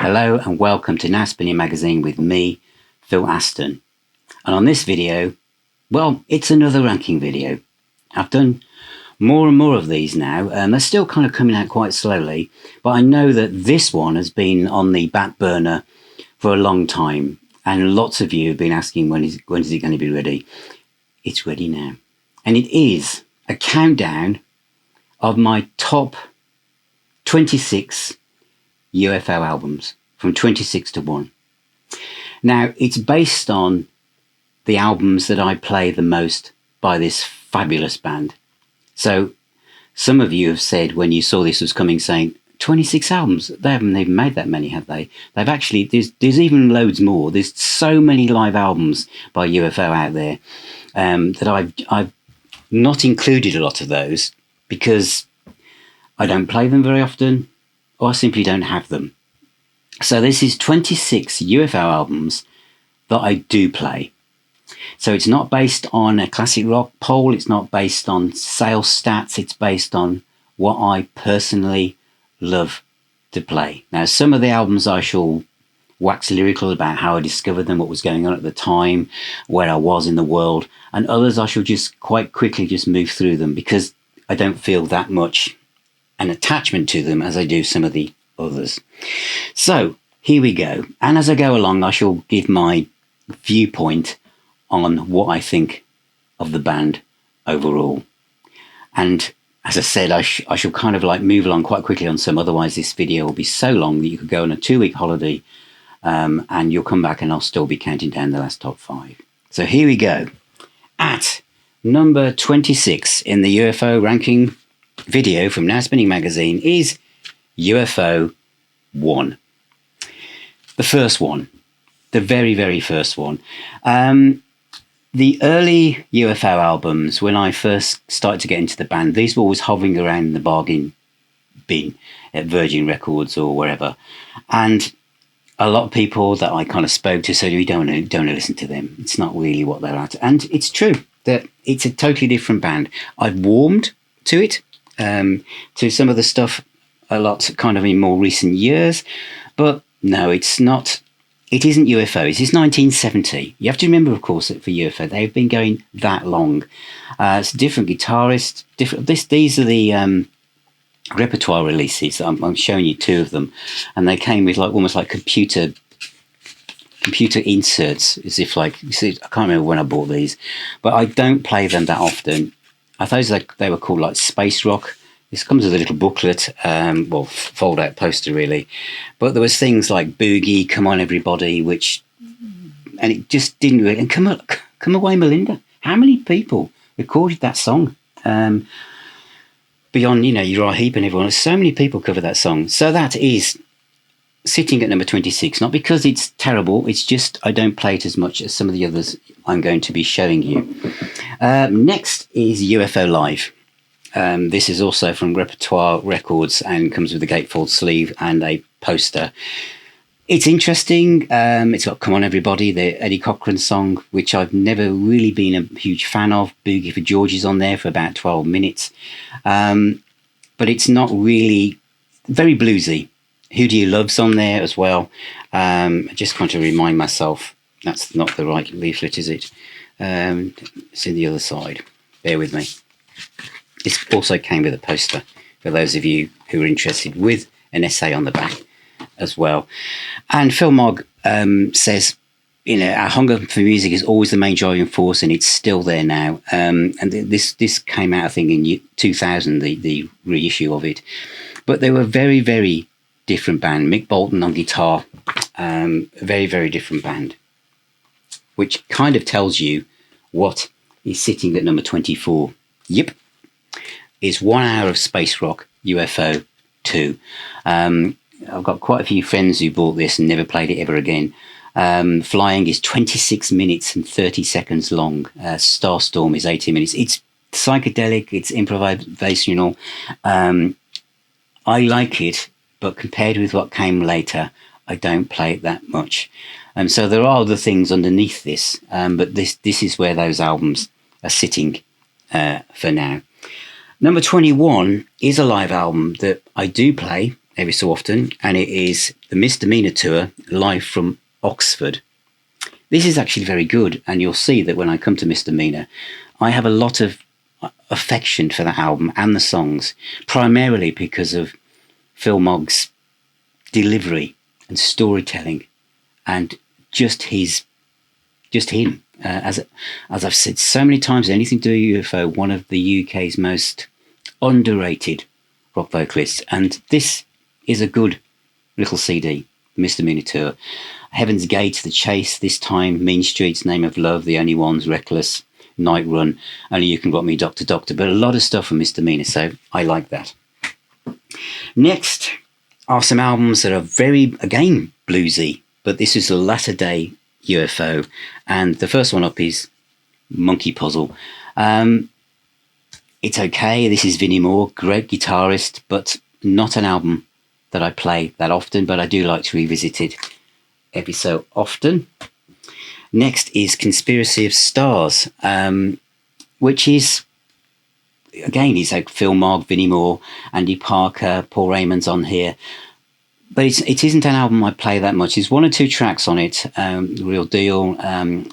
Hello and welcome to Now Spinning Magazine with me, Phil Aston. And on this video, well, it's another ranking video. I've done more and more of these now, and they're still kind of coming out quite slowly, but I know that this one has been on the back burner for a long time, and lots of you have been asking when is it going to be ready. It's ready now. And it is a countdown of my top 26 UFO albums from 26 to 1. Now, it's based on the albums that I play the most by this fabulous band. So some of you have said when you saw this was coming, saying 26 albums, they haven't even made that many, have they? They've actually, there's even loads more. There's so many live albums by UFO out there that I've not included a lot of those because I don't play them very often, or I simply don't have them. So this is 26 UFO albums that I do play. So it's not based on a classic rock poll, it's not based on sales stats, it's based on what I personally love to play. Now, some of the albums I shall wax lyrical about how I discovered them, what was going on at the time, where I was in the world, and others I shall just quite quickly just move through them because I don't feel that much an attachment to them as I do some of the others. So here we go. And as I go along, I shall give my viewpoint on what I think of the band overall. And as I said, I shall kind of like move along quite quickly on some, otherwise this video will be so long that you could go on a 2-week holiday and you'll come back and I'll still be counting down the last top 5. So here we go. At number 26 in the UFO ranking video from Now Spinning Magazine is UFO I. The first one, the very, very first one. The early UFO albums, when I first started to get into the band, these were always hovering around the bargain bin at Virgin Records or wherever. And a lot of people that I kind of spoke to said, we don't want to listen to them. It's not really what they're at. And it's true that it's a totally different band. I've warmed to it, to some of the stuff a lot kind of in more recent years. But no, it's not. It isn't UFO. It is 1970. You have to remember, of course, that for UFO, they've been going that long. It's a different guitarist. These are the repertoire releases. I'm showing you 2 of them, and they came with like almost like computer inserts, as if like, you see, I can't remember when I bought these, but I don't play them that often. I thought they were called like space rock. This comes with a little booklet, fold out poster really. But there was things like Boogie, Come On Everybody, and it just didn't really, and Come Away Melinda. How many people recorded that song? Beyond, Uriah Heep and everyone, so many people cover that song. So that is sitting at number 26, not because it's terrible, it's just I don't play it as much as some of the others I'm going to be showing you. Next is UFO Live. This is also from Repertoire Records and comes with a gatefold sleeve and a poster. It's interesting. It's got Come On Everybody, the Eddie Cochran song, which I've never really been a huge fan of. Boogie for George is on there for about 12 minutes. But it's not really very bluesy. Who Do You Love's on there as well. I just want to remind myself, that's not the right leaflet, is it? It's in the other side. Bear with me. This also came with a poster for those of you who are interested, with an essay on the back as well. And Phil Mogg says, our hunger for music is always the main driving force, and it's still there now. And this came out, I think, in 2000, the reissue of it. But they were very, very different band. Mick Bolton on guitar, very, very different band, which kind of tells you what is sitting at number 24. Yep. Is 1 hour of space rock, UFO 2. I've got quite a few friends who bought this and never played it ever again. Flying is 26 minutes and 30 seconds long. Starstorm is 80 minutes. It's psychedelic, it's improvisational. I like it, but compared with what came later, I don't play it that much. So there are other things underneath this, but this is where those albums are sitting for now. Number 21 is a live album that I do play every so often, and it is the Misdemeanor Tour live from Oxford. This is actually very good, and you'll see that when I come to Misdemeanor, I have a lot of affection for that album and the songs, primarily because of Phil Mogg's delivery and storytelling, and just him. As I've said so many times, anything to do with UFO, one of the UK's most underrated rock vocalists, and this is a good little CD. Misdemeanor Tour, Heaven's Gate, The Chase, This Time, Mean Streets, Name of Love, The Only Ones, Reckless, Night Run, Only You Can Rock Me, Doctor Doctor, but a lot of stuff from Misdemeanor, so I like that. Next are some albums that are very, again, bluesy, but this is a latter day UFO, and the first one up is Monkey Puzzle. It's okay, this is Vinnie Moore, great guitarist, but not an album that I play that often, but I do like to revisit it every so often. Next is Conspiracy of Stars, which is, again, it's like Phil Mogg, Vinnie Moore, Andy Parker, Paul Raymond's on here. But it isn't an album I play that much. There's one or two tracks on it, Real Deal,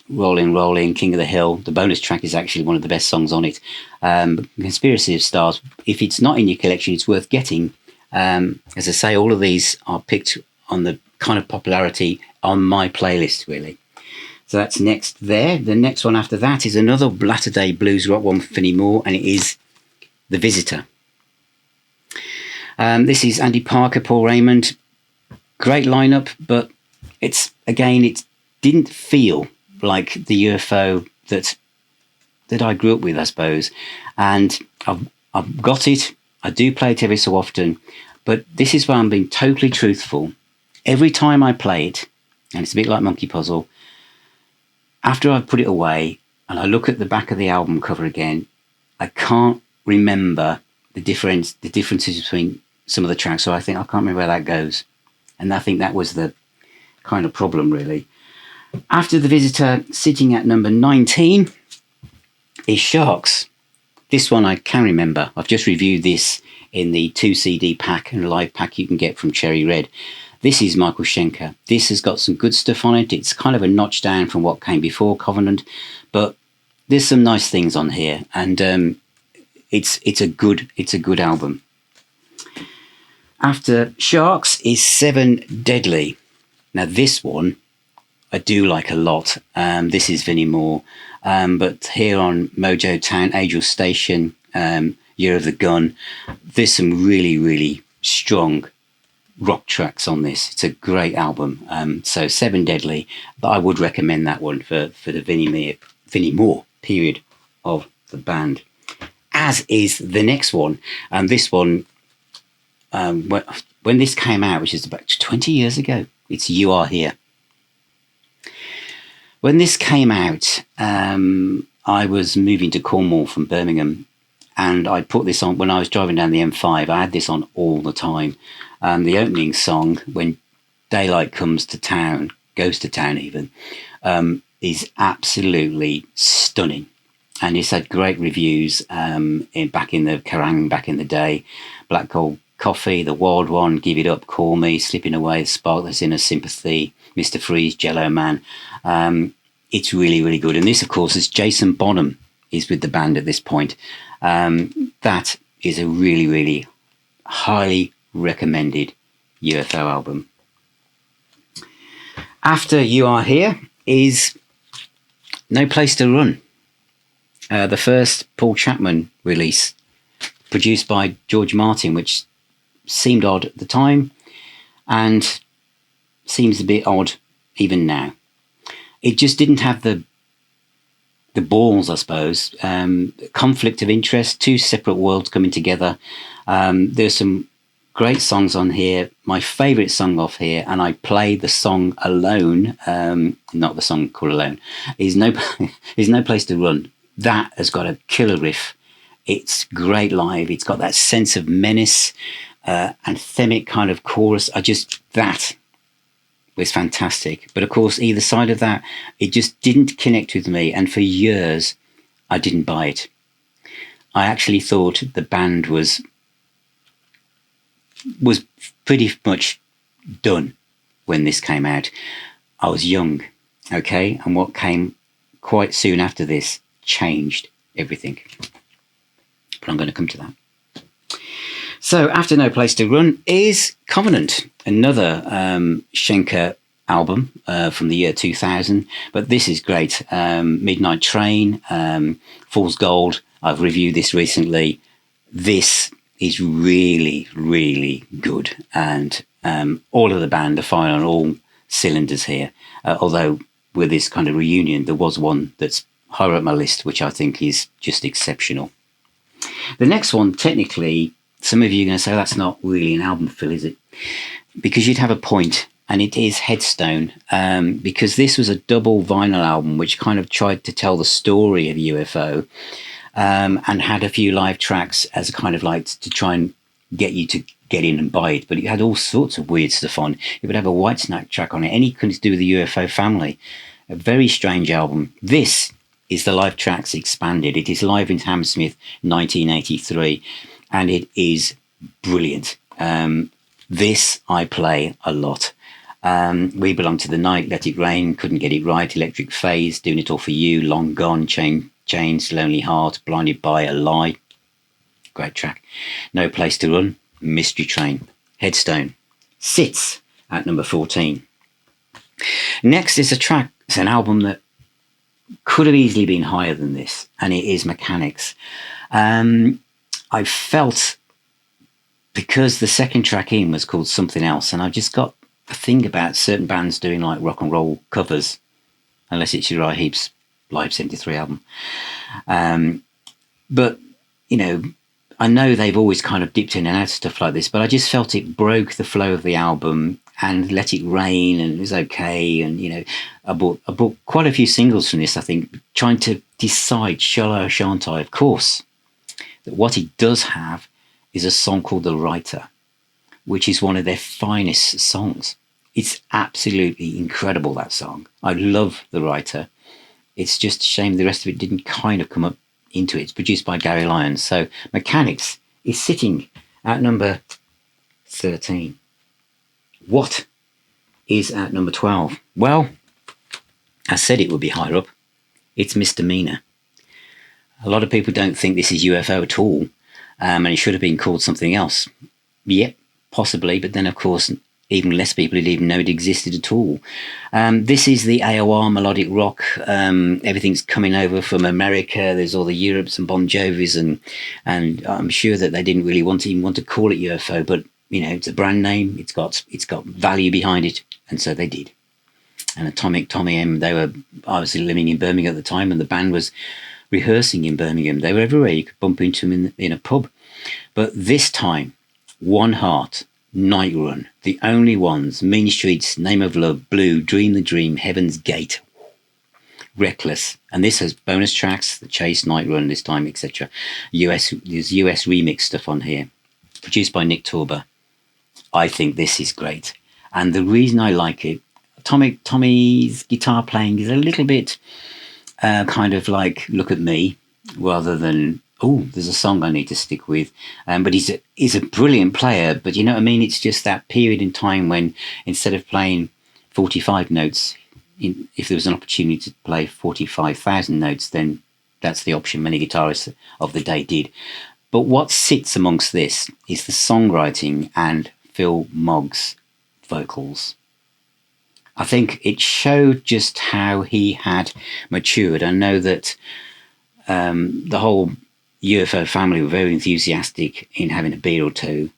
Rolling, Rolling, King of the Hill. The bonus track is actually one of the best songs on it. Conspiracy of Stars, if it's not in your collection, it's worth getting. As I say, all of these are picked on the kind of popularity on my playlist, really. So that's next there. The next one after that is another latter-day blues rock one for Vinnie Moore, and it is The Visitor. This is Andy Parker, Paul Raymond. Great lineup, but it didn't feel like the UFO that I grew up with, I suppose. And I've got it. I do play it every so often, but this is where I'm being totally truthful. Every time I play it, and it's a bit like Monkey Puzzle, after I've put it away and I look at the back of the album cover again, I can't remember the differences between some of the tracks. So I think I can't remember where that goes. And I think that was the kind of problem, really. After The Visitor, sitting at number 19, is Sharks. This one I can remember. I've just reviewed this in the 2 CD pack and live pack you can get from Cherry Red. This is Michael Schenker. This has got some good stuff on it. It's kind of a notch down from what came before Covenant, but there's some nice things on here, and it's a good album. After Sharks is Seven Deadly. Now this one I do like a lot. This is Vinnie Moore, but here on Mojo Town, Angel Station, Year of the Gun, there's some really, really strong rock tracks on this. It's a great album. So Seven Deadly, but I would recommend that one for the Vinnie Moore period of the band. As is the next one, and this one, when this came out, which is about 20 years ago, it's You Are Here. When this came out, I was moving to Cornwall from Birmingham, and I put this on when I was driving down the M5. I had this on all the time. The opening song, When Daylight Comes to Town, Goes to Town even, is absolutely stunning. And it's had great reviews back in the Kerrang, back in the day. Black Gold Coffee, The Wild One, Give It Up, Call Me, Slipping Away, The Spark That's in Us, Sympathy, Mr. Freeze, Jello Man. It's really, really good. And this, of course, is Jason Bonham is with the band at this point. That is a really, really highly recommended UFO album. After You Are Here is No Place to Run. The first Paul Chapman release, produced by George Martin, which seemed odd at the time and seems a bit odd even now. It just didn't have the balls, I suppose. Conflict of interest, two separate worlds coming together. There's some great songs on here. My favourite song off here, and I play the song Alone, not the song called Alone, is No Place to Run. That has got a killer riff. It's great live. It's got that sense of menace, anthemic kind of chorus. That was fantastic. But of course, either side of that, it just didn't connect with me. And for years, I didn't buy it. I actually thought the band was pretty much done when this came out. I was young, okay? And what came quite soon after this changed everything. But I'm going to come to that. So after No Place to Run is Covenant, another Schenker album from the year 2000. But this is great. Midnight Train, Fool's Gold. I've reviewed this recently. This is really, really good. And all of the band are firing on all cylinders here. Although with this kind of reunion, there was one that's higher up my list, which I think is just exceptional. The next one, technically, some of you are going to say, that's not really an album, Phil, is it? Because you'd have a point, and it is Headstone, because this was a double vinyl album which kind of tried to tell the story of UFO, and had a few live tracks as kind of like to try and get you to get in and buy it. But it had all sorts of weird stuff on. It would have a Whitesnake track on it, anything to do with the UFO family. A very strange album. This is the live tracks expanded. It is live in Hammersmith, 1983. And it is brilliant. This I play a lot. We Belong to the Night, Let It Rain, Couldn't Get It Right, Electric Phase, Doing It All For You, Long Gone, Chains, Lonely Heart, Blinded by a Lie. Great track. No Place to Run, Mystery Train. Headstone sits at number 14. Next is a track, it's an album that could have easily been higher than this, and it is Mechanics. I felt, because the second track in was called Something Else, and I just got a thing about certain bands doing like rock and roll covers, unless it's Uriah Heep's Live 73 album. But, you know, I know they've always kind of dipped in and out of stuff like this, but I just felt it broke the flow of the album, and Let It Rain, and it was okay. And, you know, I bought quite a few singles from this, I think, trying to decide, shall I or shan't I? Of course. That what it does have is a song called The Writer, which is one of their finest songs. It's absolutely incredible, that song. I love The Writer. It's just a shame the rest of it didn't kind of come up into it. It's produced by Gary Lyons. So Mechanics is sitting at number 13. What is at number 12? Well, I said it would be higher up. It's Misdemeanor. A lot of people don't think this is UFO at all, and it should have been called something else. Yep, possibly, but then, of course, even less people didn't even know it existed at all. This is the AOR melodic rock. Everything's coming over from America. There's all the Europes and Bon Jovis, and I'm sure that they didn't really even want to call it UFO, but, you know, it's a brand name. It's got value behind it, and so they did. And Atomic Tommy M, they were obviously living in Birmingham at the time, and the band was rehearsing in Birmingham. They were everywhere. You could bump into them in a pub. But this time, One Heart, Night Run, The Only Ones, Mean Streets, Name of Love, Blue, Dream the Dream, Heaven's Gate, Reckless. And this has bonus tracks, The Chase, Night Run this time, etc. There's US remix stuff on here, produced by Nick Torber. I think this is great. And the reason I like it, Tommy's guitar playing is a little bit kind of like Look at Me, rather than, oh, there's a song I need to stick with. But he's a brilliant player, but you know what I mean? It's just that period in time when instead of playing 45 notes, if there was an opportunity to play 45,000 notes, then that's the option many guitarists of the day did. But what sits amongst this is the songwriting and Phil Mogg's vocals. I think it showed just how he had matured. I know that the whole UFO family were very enthusiastic in having a beer or two,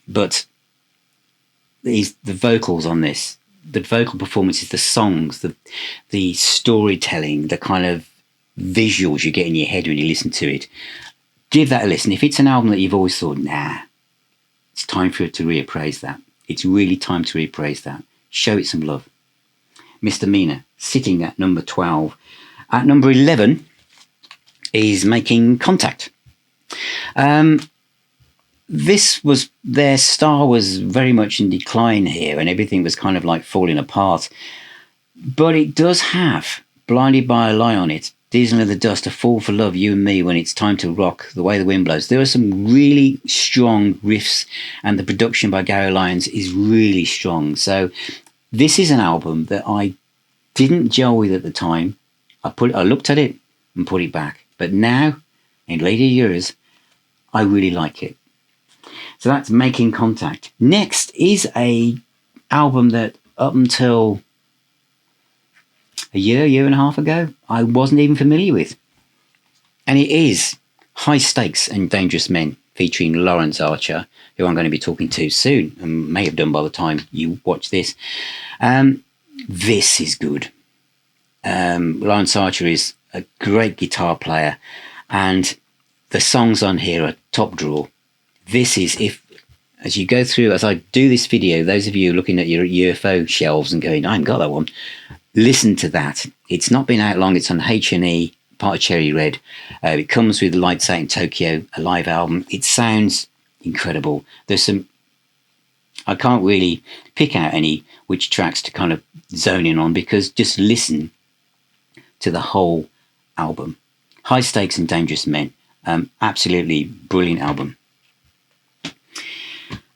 but the vocals on this, the vocal performances, the songs, the storytelling, the kind of visuals you get in your head when you listen to it, give that a listen. If it's an album that you've always thought, nah, it's time for it to reappraise that. It's really time to reappraise that. Show it some love. Misdemeanor, sitting at number 12. At number 11 is Making Contact. This was, their star was very much in decline here, and everything was kind of like falling apart. But it does have Blinded by a Lie on it, Diesel in the Dust, A Fool for Love, You and Me, When It's Time to Rock, The Way the Wind Blows. There are some really strong riffs, and the production by Gary Lyons is really strong. So this is an album that I didn't gel with at the time. I looked at it and put it back. But now, in later years, I really like it. So that's Making Contact. Next is a album that up until a year and a half ago, I wasn't even familiar with. And it is High Stakes and Dangerous Men, featuring Lawrence Archer, who I'm going to be talking to soon, and may have done by the time you watch this. This is good. Lawrence Archer is a great guitar player, and the songs on here are top draw. This is, as you go through, as I do this video, those of you looking at your UFO shelves and going, I haven't got that one, listen to that. It's not been out long. It's on H&E, part of Cherry Red. It comes with Lights Out in Tokyo, a live album. It sounds incredible. There's some, I can't really pick out which tracks to kind of zone in on, because just listen to the whole album. High Stakes and Dangerous Men. Absolutely brilliant album.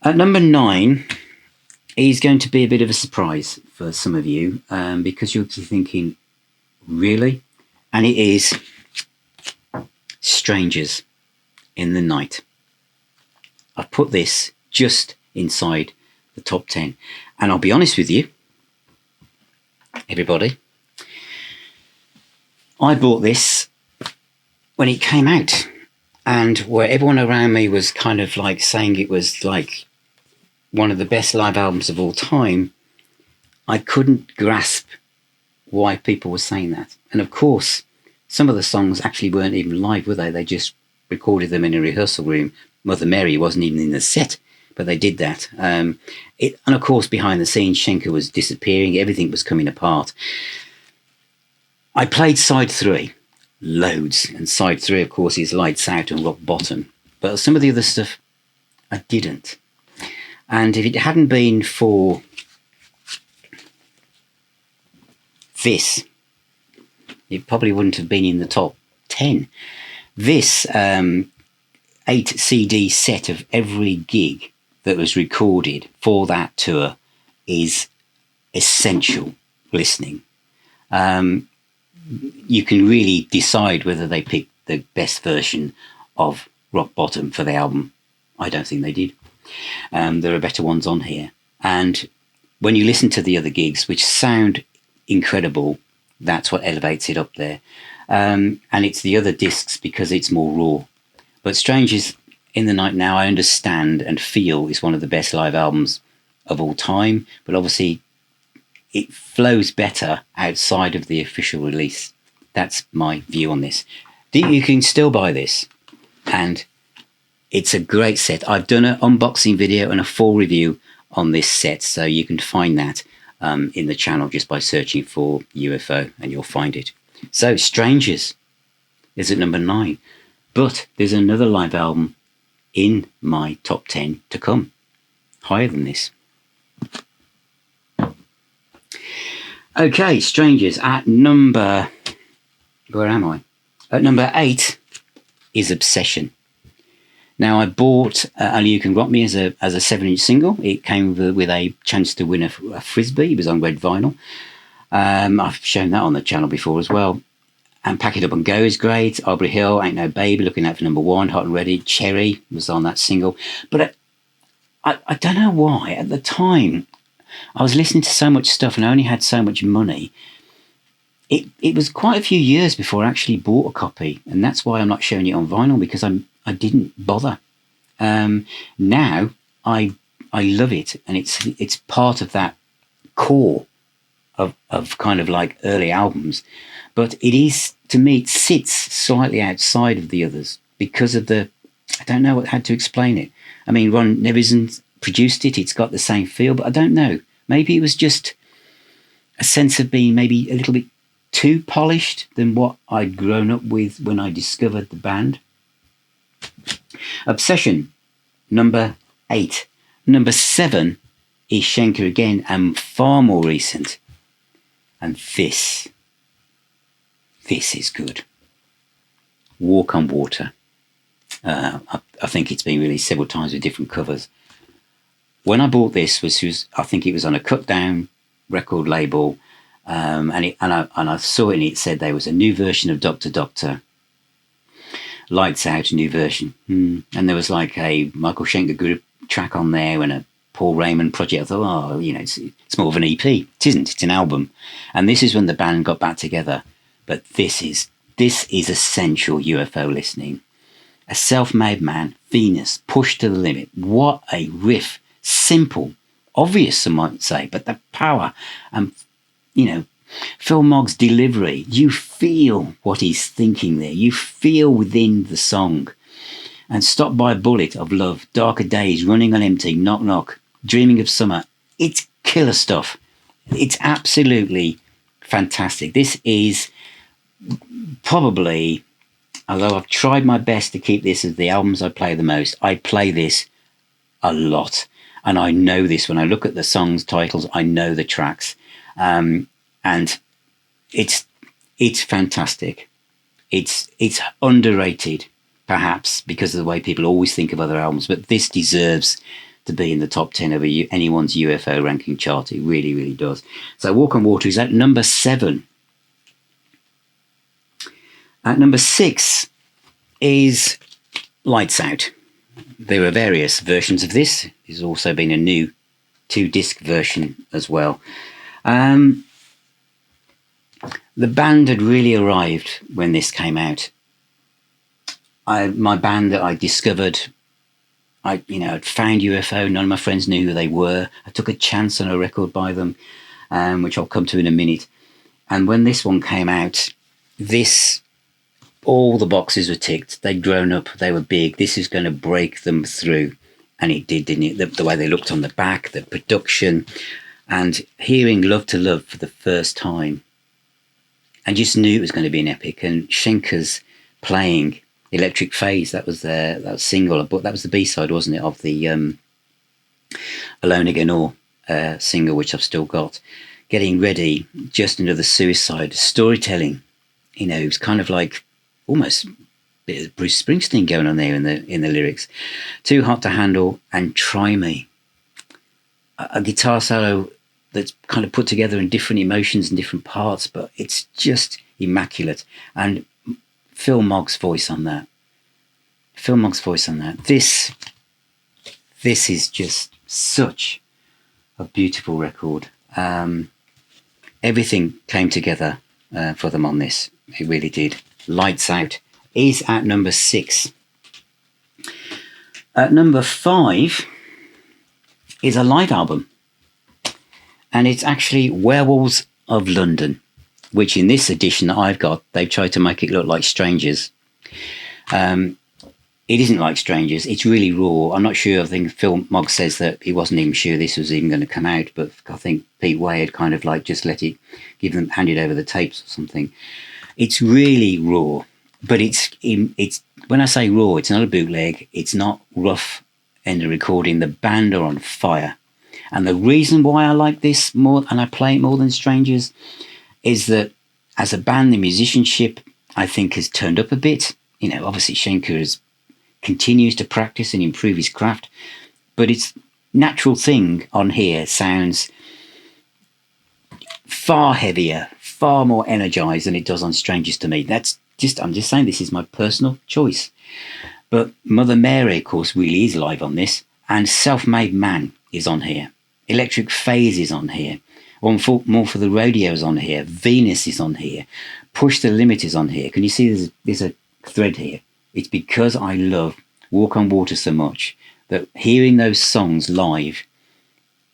At number 9 is going to be a bit of a surprise for some of you, because you're thinking, really? And it is Strangers in the Night. I've put this just inside the top 10. And I'll be honest with you, everybody, I bought this when it came out, and where everyone around me was kind of like saying it was like one of the best live albums of all time, I couldn't grasp why people were saying that. And of course, some of the songs actually weren't even live, were they? They just recorded them in a rehearsal room. Mother Mary wasn't even in the set, but they did that. And of course, behind the scenes, Schenker was disappearing. Everything was coming apart. I played side 3 loads, and side 3, of course, is Lights Out and Rock Bottom. But some of the other stuff, I didn't. And if it hadn't been for this, it probably wouldn't have been in the top 10. This 8 CD set of every gig that was recorded for that tour is essential listening. You can really decide whether they picked the best version of Rock Bottom for the album. I don't think they did. There are better ones on here. And when you listen to the other gigs, which sound incredible, that's what elevates it up there. And it's the other discs because it's more raw. But Strangers in the Night now, I understand and feel, is one of the best live albums of all time. But obviously, it flows better outside of the official release. That's my view on this. You can still buy this, and it's a great set. I've done an unboxing video and a full review on this set, so you can find that in the channel just by searching for UFO, and you'll find it. So Strangers is at number 9, but there's another live album in my top 10 to come, higher than this. Okay, Strangers at number... Where am I? At number 8 is Obsession. Now, I bought Only You Can Rock Me as a 7-inch single. It came with a chance to win a Frisbee. It was on red vinyl. I've shown that on the channel before as well. And Pack It Up and Go is great. Aubrey Hill, Ain't No Baby, looking out for number 1. Hot and Ready, Cherry was on that single. But I don't know why. At the time, I was listening to so much stuff and I only had so much money. It was quite a few years before I actually bought a copy. And that's why I'm not showing it on vinyl, because I didn't bother. Now I love it, and it's part of that core of kind of like early albums. But it is, to me, it sits slightly outside of the others because of I don't know how to explain it. I mean, Ron Nevison produced it. It's got the same feel, but I don't know. Maybe it was just a sense of being maybe a little bit too polished than what I'd grown up with when I discovered the band. Obsession, number 8. Number 7 is Schenker again, and far more recent. And this this is good. Walk on Water. I think it's been released several times with different covers. When I bought this, I think it was on a cut down record label, and I saw it and it said there was a new version of Dr. Doctor. Lights Out, a new version. And there was like a Michael Schenker group track on there and a Paul Raymond project. I thought, oh, it's more of an EP. It isn't. It's an album. And this is when the band got back together. But this is essential UFO listening. A Self-Made Man, Venus, Pushed to the Limit. What a riff. Simple. Obvious, some might say. But the power and, Phil Mogg's delivery, you feel what he's thinking there. You feel within the song. And Stopped by a Bullet of Love, Darker Days, Running on Empty, Knock Knock, Dreaming of Summer. It's killer stuff. It's absolutely fantastic. This is probably, although I've tried my best to keep this as the albums I play the most, I play this a lot. And I know this when I look at the songs titles, I know the tracks. And it's fantastic. It's underrated, perhaps, because of the way people always think of other albums. But this deserves to be in the top 10 of anyone's UFO ranking chart. It really, really does. So Walk on Water is at number 7. At number 6 is Lights Out. There are various versions of this. There's also been a new 2-disc version as well. The band had really arrived when this came out. My band that I discovered, I'd found UFO. None of my friends knew who they were. I took a chance on a record by them, which I'll come to in a minute. And when this one came out, all the boxes were ticked. They'd grown up. They were big. This is going to break them through. And it did, didn't it? The way they looked on the back, the production, and hearing Love to Love for the first time. And just knew it was going to be an epic. And Schenker's playing Electric Phase, that was that single, but that was the B-side, wasn't it, of the Alone Again Or single, which I've still got. Getting Ready, Just Another Suicide, storytelling. It was kind of like almost a bit of Bruce Springsteen going on there in the lyrics. Too Hot to Handle and Try Me. A guitar solo that's kind of put together in different emotions and different parts, but it's just immaculate. And Phil Mogg's voice on that. This is just such a beautiful record. Everything came together for them on this. It really did. Lights Out is at number 6. At number 5 is a live album. And it's actually Werewolves of London, which in this edition that I've got, they've tried to make it look like Strangers. It isn't like Strangers. It's really raw. I'm not sure. I think Phil Mogg says that he wasn't even sure this was even going to come out, but I think Pete Way had kind of like just handed over the tapes or something. It's really raw, but it's when I say raw, it's not a bootleg. It's not rough in the recording. The band are on fire. And the reason why I like this more and I play it more than Strangers is that as a band, the musicianship, I think, has turned up a bit. Obviously Schenker continues to practice and improve his craft, but its natural thing on here sounds far heavier, far more energized than it does on Strangers to me. I'm just saying this is my personal choice. But Mother Mary, of course, really is live on this, and Self-Made Man is on here. Electric Phase is on here. More for the Rodeo is on here. Venus is on here. Push the Limit is on here. Can you see there's a thread here? It's because I love Walk on Water so much that hearing those songs live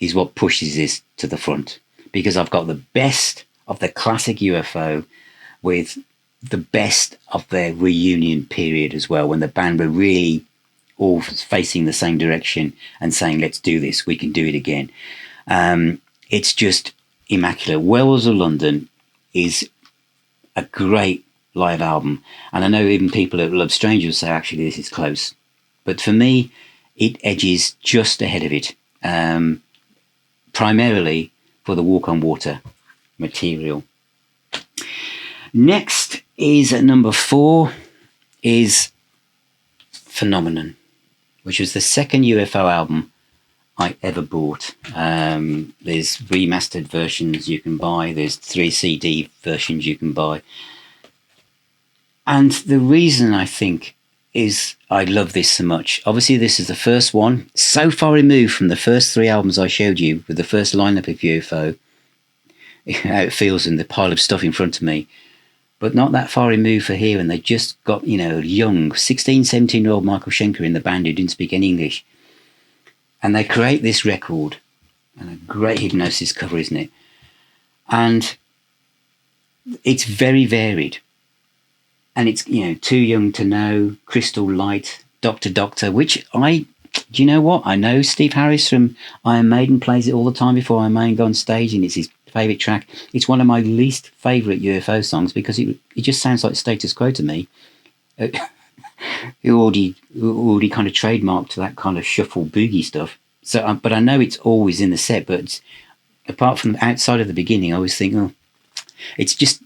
is what pushes this to the front. Because I've got the best of the classic UFO with the best of their reunion period as well, when the band were really all facing the same direction and saying, let's do this, we can do it again. It's just immaculate. Werewolves of London is a great live album. And I know even people that love Strangers say, actually, this is close. But for me, it edges just ahead of it, primarily for the Walk on Water material. Next is at number 4 is Phenomenon, which was the second UFO album I ever bought. There's remastered versions you can buy. There's 3 CD versions you can buy. And the reason I think is I love this so much. Obviously, this is the first one, so far removed from the first 3 albums I showed you with the first lineup of UFO, how it feels in the pile of stuff in front of me, but not that far removed for here. And they just got, young 16, 17-year-old Michael Schenker in the band who didn't speak any English. And they create this record, and a great Hypnosis cover, isn't it? And it's very varied. And it's, Too Young to Know, Crystal Light, Doctor Doctor, which do you know what? I know Steve Harris from Iron Maiden plays it all the time before Iron Maiden go on stage, and it's his favourite track. It's one of my least favourite UFO songs because it just sounds like Status Quo to me. Who already kind of trademarked that kind of shuffle boogie stuff. So, but I know it's always in the set, but apart from outside of the beginning, I always think, it just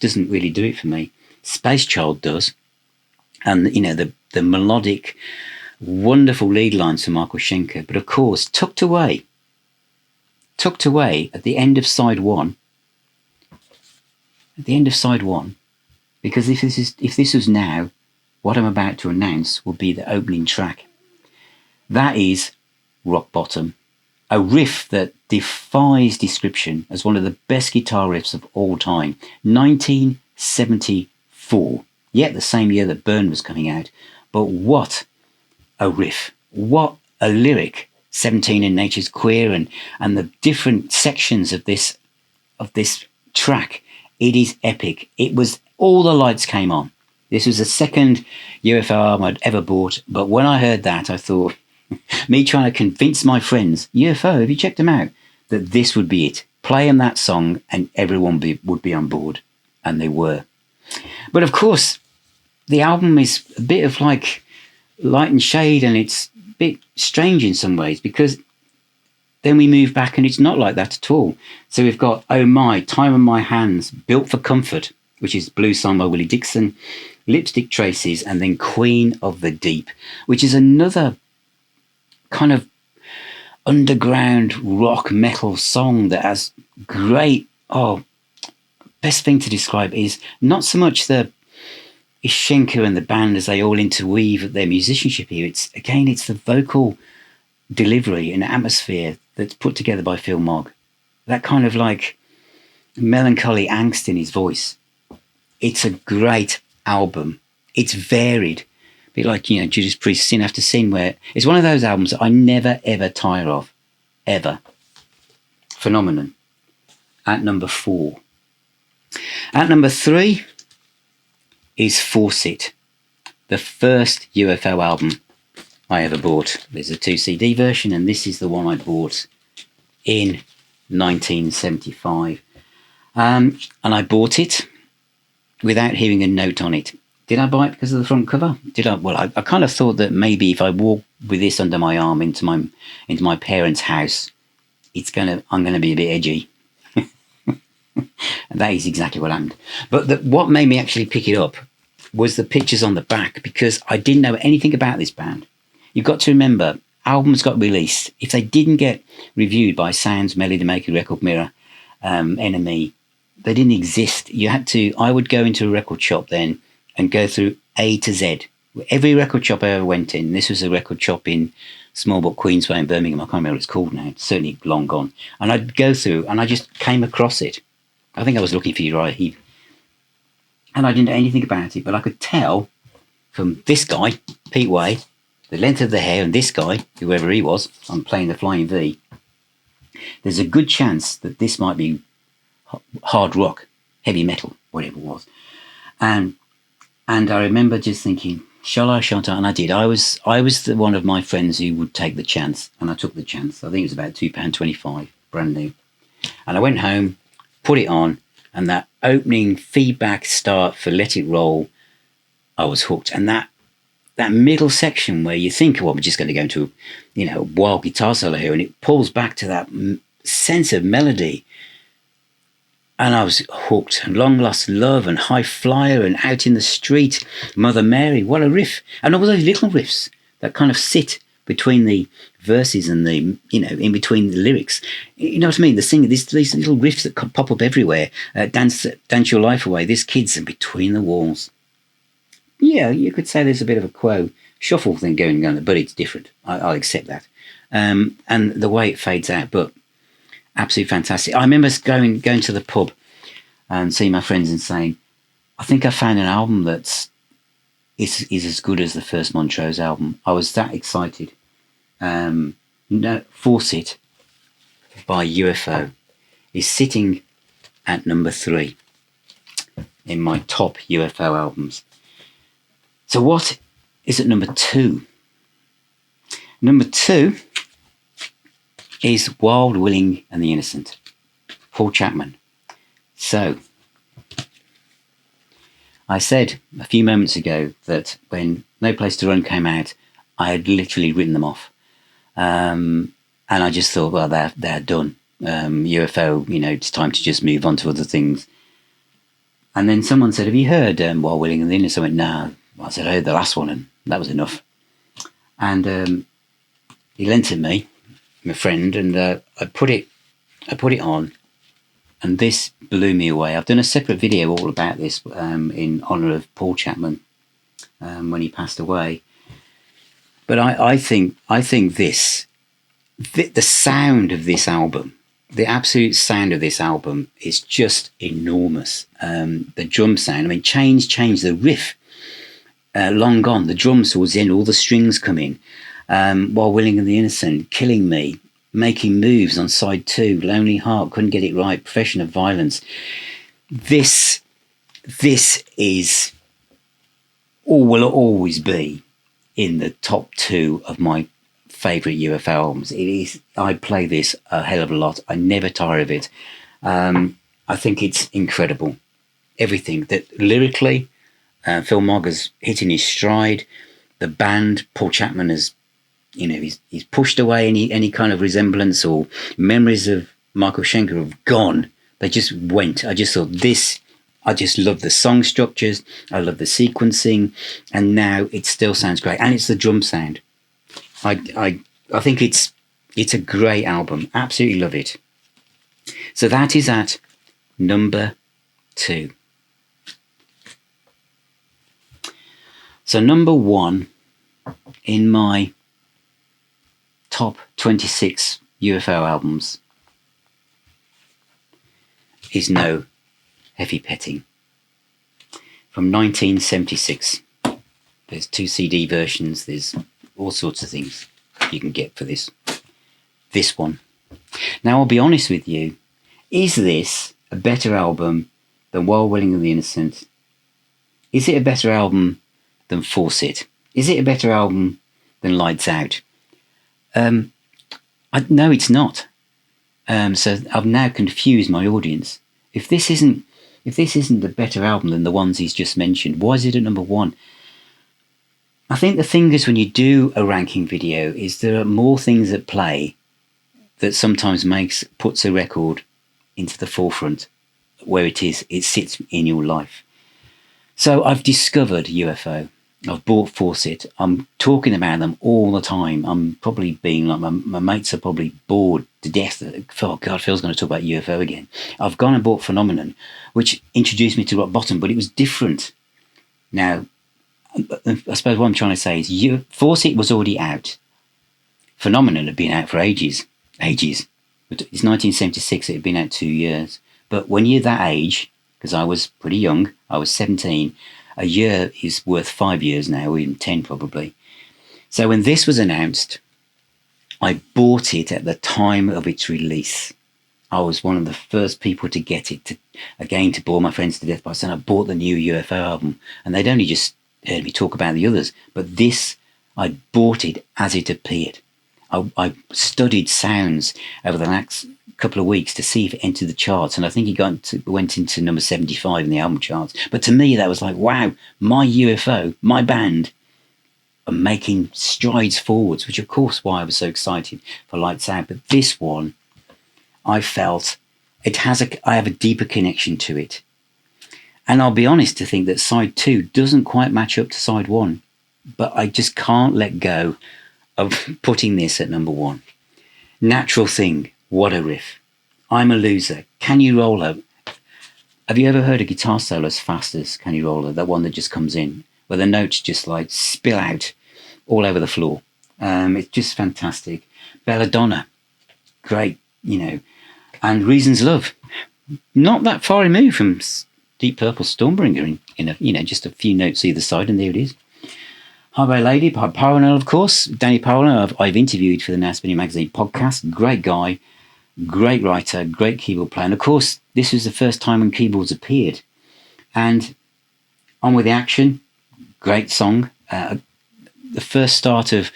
doesn't really do it for me. Space Child does, and the melodic, wonderful lead lines from Michael Schenker, but of course tucked away at the end of side one. Because if this was now, what I'm about to announce will be the opening track. That is Rock Bottom, a riff that defies description as one of the best guitar riffs of all time. 1974. Yet the same year that Burn was coming out. But what a riff. What a lyric. 17 and Nature's Queer and the different sections of this track. It is epic. It was all the lights came on. This was the second UFO album I'd ever bought. But when I heard that, I thought, me trying to convince my friends, UFO, have you checked them out? That this would be it. Play them that song and everyone would be on board. And they were. But of course, the album is a bit of like light and shade, and it's a bit strange in some ways because then we move back and it's not like that at all. So we've got Oh My, Time on My Hands, Built for Comfort, which is Blue Song by Willie Dixon, Lipstick Traces, and then Queen of the Deep, which is another kind of underground rock metal song that has great, best thing to describe is not so much is Schenker and the band as they all interweave their musicianship here. It's the vocal delivery and atmosphere that's put together by Phil Mogg. That kind of like melancholy angst in his voice. It's a great album. It's varied. A bit like, Judas Priest, Sin After Sin, where it's one of those albums that I never, ever tire of. Ever. Phenomenon. At number 4. At number 3 is Force It, the first UFO album I ever bought. There's a 2 CD version, and this is the one I bought in 1975. And I bought it without hearing a note on it. Did I buy it because of the front cover? Did I? Well, I kind of thought that maybe if I walk with this under my arm into my parents' house, I'm gonna be a bit edgy. And that is exactly what happened. But what made me actually pick it up was the pictures on the back, because I didn't know anything about this band. You've got to remember, albums got released. If they didn't get reviewed by Sounds, Melody Maker, Record Mirror, Enemy, they didn't exist. I would go into a record shop then and go through A to Z. Every record shop I ever went in, this was a record shop in Smallbrook, Queensway in Birmingham, I can't remember what it's called now, it's certainly long gone. And I'd go through and I just came across it. I think I was looking for Uriah Heep. And I didn't know anything about it, but I could tell from this guy, Pete Way, the length of the hair, and this guy, whoever he was, I'm playing the Flying V, there's a good chance that this might be hard rock, heavy metal, whatever it was. And I remember just thinking, shall I, shan't I? And I did. I was one of my friends who would take the chance, and I took the chance. I think it was about £2.25, brand new. And I went home, put it on, and that opening feedback start for Let It Roll, I was hooked. And that middle section where you think, we're just going to go into, a wild guitar solo here, and it pulls back to that sense of melody. And I was hooked. And Long Lost Love and High Flyer and Out in the Street, Mother Mary, what a riff. And all those little riffs that kind of sit between the verses and the, in between the lyrics. You know what I mean? The singing, these little riffs that pop up everywhere. Dance Your Life Away, This Kid's in Between the Walls. Yeah, you could say there's a bit of a quo shuffle thing going on, but it's different. I'll accept that. And the way it fades out, but absolutely fantastic. I remember going to the pub and seeing my friends and saying, I think I found an album that's is as good as the first Montrose album. I was that excited. Force It by UFO is sitting at number 3 in my top UFO albums. So what is at number 2? Number 2 is Wild, Willing and the Innocent, Paul Chapman. So, I said a few moments ago that when No Place to Run came out, I had literally written them off. And I just thought, well, they're done. UFO, it's time to just move on to other things. And then someone said, have you heard Wild, Willing and the Innocent? I went, no. I said, I heard the last one, and that was enough. And he lent it me, my friend, and I put it on, and this blew me away. I've done a separate video all about this in honour of Paul Chapman when he passed away. But I think the sound of this album, the absolute sound of this album is just enormous. The drum sound, Change the riff. Long Gone, the drums towards the end, all the strings come in. While Willing and the Innocent, Killing Me, Making Moves on side 2, Lonely Heart, Couldn't Get It Right, Profession of Violence. This is, or will always be, in the top 2 of my favourite UFO albums. It is. I play this a hell of a lot. I never tire of it. I think it's incredible. Everything that lyrically, Phil Mogg has hit in his stride. The band, Paul Chapman has, he's pushed away any kind of resemblance or memories of Michael Schenker have gone. They just went. I just thought this. I just love the song structures. I love the sequencing, and now it still sounds great. And it's the drum sound. I think it's a great album. Absolutely love it. So that is at number 2. So number 1 in my top 26 UFO albums is No Heavy Petting from 1976. There's 2 CD versions. There's all sorts of things you can get for this one. Now, I'll be honest with you. Is this a better album than Wild, Willing and the Innocent? Is it a better album than Force It? Is it a better album than Lights Out? No, it's not. So I've now confused my audience. If this isn't a better album than the ones he's just mentioned, why is it at number 1? I think the thing is, when you do a ranking video, is there are more things at play that sometimes puts a record into the forefront where it sits in your life. So I've discovered UFO. I've bought Force It. I'm talking about them all the time. I'm probably being like, my mates are probably bored to death. Oh God, Phil's going to talk about UFO again. I've gone and bought Phenomenon, which introduced me to Rock Bottom, but it was different. Now, I suppose what I'm trying to say is Force It was already out. Phenomenon had been out for ages. But it's 1976, it had been out 2 years. But when you're that age, because I was pretty young, I was 17, a year is worth 5 years now, or even 10 probably. So when this was announced, I bought it at the time of its release. I was one of the first people to get it, to bore my friends to death by saying I bought the new UFO album. And they'd only just heard me talk about the others. But this, I bought it as it appeared. I studied sounds over the next couple of weeks to see if it entered the charts, and I think it went into number 75 in the album charts. But to me, that was like, wow, my UFO, my band, are making strides forwards, which of course why I was so excited for Lights Out. But this one, I felt I have a deeper connection to it. And I'll be honest to think that side 2 doesn't quite match up to side 1, but I just can't let go of putting this at number 1. Natural Thing, what a riff. I'm a Loser, Can You Roller. Have you ever heard a guitar solo as fast as Can You Roller? That one that just comes in, where the notes just like spill out all over the floor. It's just fantastic. Belladonna, great, and Reason's Love, not that far removed from Deep Purple Stormbringer in just a few notes either side, and there it is. Highway Lady by Patron, of course. Danny Patron, I've interviewed for the Now Spinning Magazine podcast. Great guy, great writer, great keyboard player. And of course, this was the first time when keyboards appeared. And On With the Action, great song. The first start of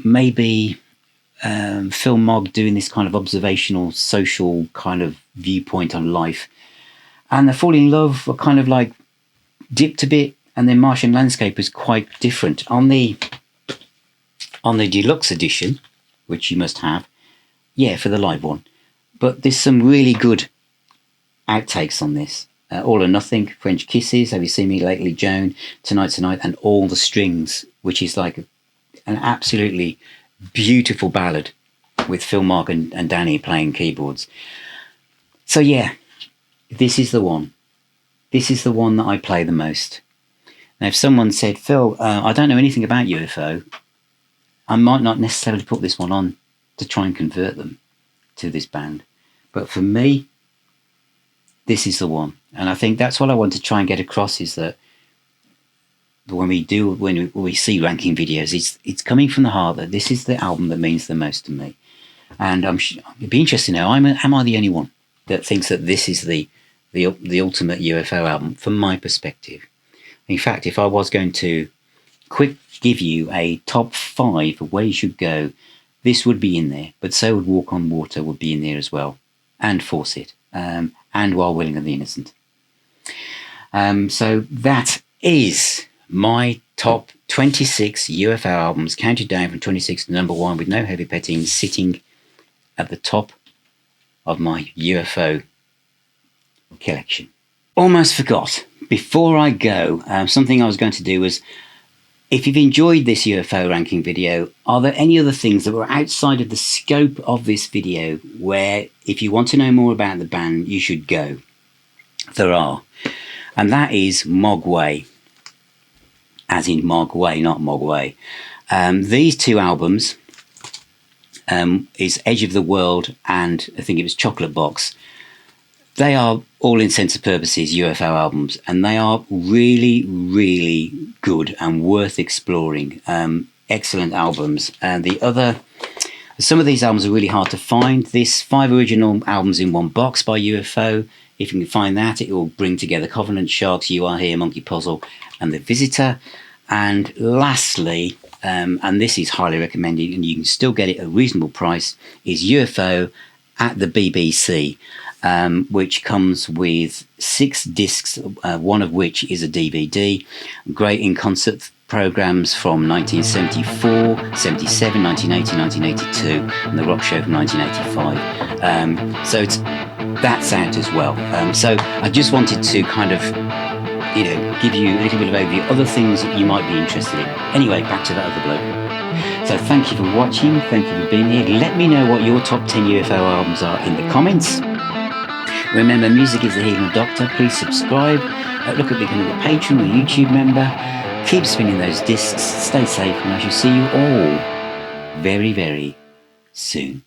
maybe Phil Mogg doing this kind of observational, social kind of viewpoint on life. And the Fall in Love were kind of like dipped a bit, and then Martian Landscape was quite different. On the deluxe edition, which you must have, for the live one. But there's some really good outtakes on this. All or Nothing, French Kisses, Have You Seen Me Lately, Joan, Tonight, and All the Strings, which is like an absolutely beautiful ballad with Phil Mogg and Danny playing keyboards. So this is the one. This is the one that I play the most. Now, if someone said, Phil, I don't know anything about UFO, I might not necessarily put this one on to try and convert them to this band. But for me, this is the one. And I think that's what I want to try and get across, is that when we see ranking videos, it's coming from the heart that this is the album that means the most to me. And it'd be interesting to know, am I the only one that thinks that this is the ultimate UFO album from my perspective? In fact, if I was going to give you a top 5 of where you should go, this would be in there, but so would Walk on Water would be in there as well, and Force It, and While Willing and the Innocent. So that is my top 26 UFO albums, counted down from 26 to number 1, with no heavy petting, sitting at the top of my UFO collection. Almost forgot, before I go, something I was going to do was, if you've enjoyed this UFO ranking video, are there any other things that were outside of the scope of this video where, if you want to know more about the band, you should go? There are. And that is Mogwai. As in Mogwai, not Mogwai. These 2 albums is Edge of the World and I think it was Chocolate Box. They are, all intents and purposes, UFO albums, and they are really, really good and worth exploring. Excellent albums. And some of these albums are really hard to find. This 5 original albums in one box by UFO. If you can find that, it will bring together Covenant, Sharks, You Are Here, Monkey Puzzle, and The Visitor. And lastly, and this is highly recommended, and you can still get it at a reasonable price, is UFO at the BBC. Which comes with 6 discs, one of which is a DVD. Great in concert programs from 1974, 77, 1980, 1982, and the rock show from 1985. So that's out as well. So I just wanted to kind of, give you a little bit of overview, other things that you might be interested in. Anyway, back to that other bloke. So thank you for watching. Thank you for being here. Let me know what your top 10 UFO albums are in the comments. Remember, music is the healing doctor. Please subscribe. Look at becoming a patron or YouTube member. Keep spinning those discs. Stay safe, and I shall see you all very, very soon.